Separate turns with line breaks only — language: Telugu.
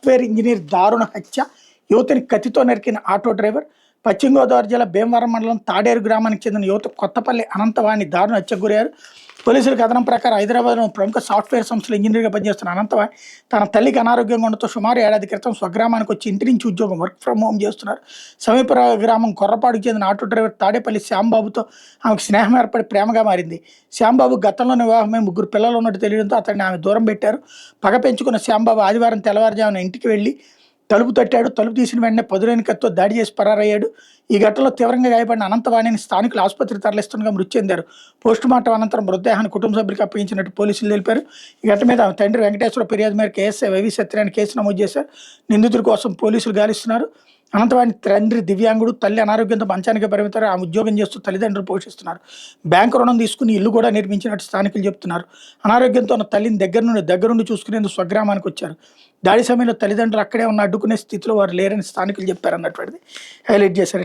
సాఫ్ట్వేర్ ఇంజనీర్ దారుణ హత్య, యువతిని కత్తితో నరికిన ఆటో డ్రైవర్. పశ్చిమ గోదావరి జిల్లా భీమవరం మండలం తాడేరు గ్రామానికి చెందిన యువత కొత్తపల్లి అనంతవాణి దారుణ హత్యకు గురయ్యారు. పోలీసుల కథనం ప్రకారం హైదరాబాద్లోని ప్రముఖ సాఫ్ట్వేర్ సంస్థలో ఇంజనీర్గా పనిచేస్తున్న అనంతవాణి తన తల్లికి అనారోగ్యంగా ఉండటంతో సుమారు ఏడాది క్రితం స్వగ్రామానికి వచ్చి ఇంటి నుంచి ఉద్యోగం వర్క్ ఫ్రమ్ హోమ్ చేస్తున్నారు. సమీప గ్రామం కొర్రపాడుకు చెందిన ఆటో డ్రైవర్ తాడేపల్లి శ్యాంబాబుతో ఆమెకు స్నేహం ఏర్పడి ప్రేమగా మారింది. శ్యాంబాబు గతంలోని వివాహమై 3 పిల్లలు ఉన్నట్టు తెలియడంతో అతన్ని ఆమె దూరం పెట్టారు. పగ పెంచుకున్న శ్యాంబాబు ఆదివారం తెల్లవారుజామున ఇంటికి వెళ్లి తలుపు తట్టాడు. తలుపు తీసిన వెంటనే పదునైన కత్తితో దాడి చేసి పరారయ్యాడు. ఈ ఘటనలో తీవ్రంగా గాయపడిన అనంతవాణిని స్థానికులు ఆసుపత్రికి తరలిస్తుండగా మృతి చెందారు. పోస్టుమార్టం అనంతరం మృతదేహాన్ని కుటుంబ సభ్యులకు అప్పగించినట్టు పోలీసులు తెలిపారు. ఈ ఘటన మీద ఆమె తండ్రి వెంకటేశ్వర ఫిర్యాదు మేరకు ఏఎస్ఐ వైవి సత్యనారాయణ కేసు నమోదు చేశారు. నిందితుల కోసం పోలీసులు గాలిస్తున్నారు. అనంతవాణి తండ్రి దివ్యాంగుడు, తల్లి అనారోగ్యంతో మంచానికి పరిమితారు. ఆమె ఉద్యోగం చేస్తూ తల్లిదండ్రులు పోషిస్తున్నారు. బ్యాంకు రుణం తీసుకుని ఇల్లు కూడా నిర్మించినట్టు స్థానికులు చెబుతున్నారు. అనారోగ్యంతో ఉన్న తల్లిని దగ్గరుండి చూసుకునేందుకు స్వగ్రామానికి వచ్చారు. దాడి సమయంలో తల్లిదండ్రులు అక్కడే ఉన్న అడ్డుకునే స్థితిలో వారు లేరని స్థానికులు చెప్పారన్నటువంటిది హైలైట్ చేశారు.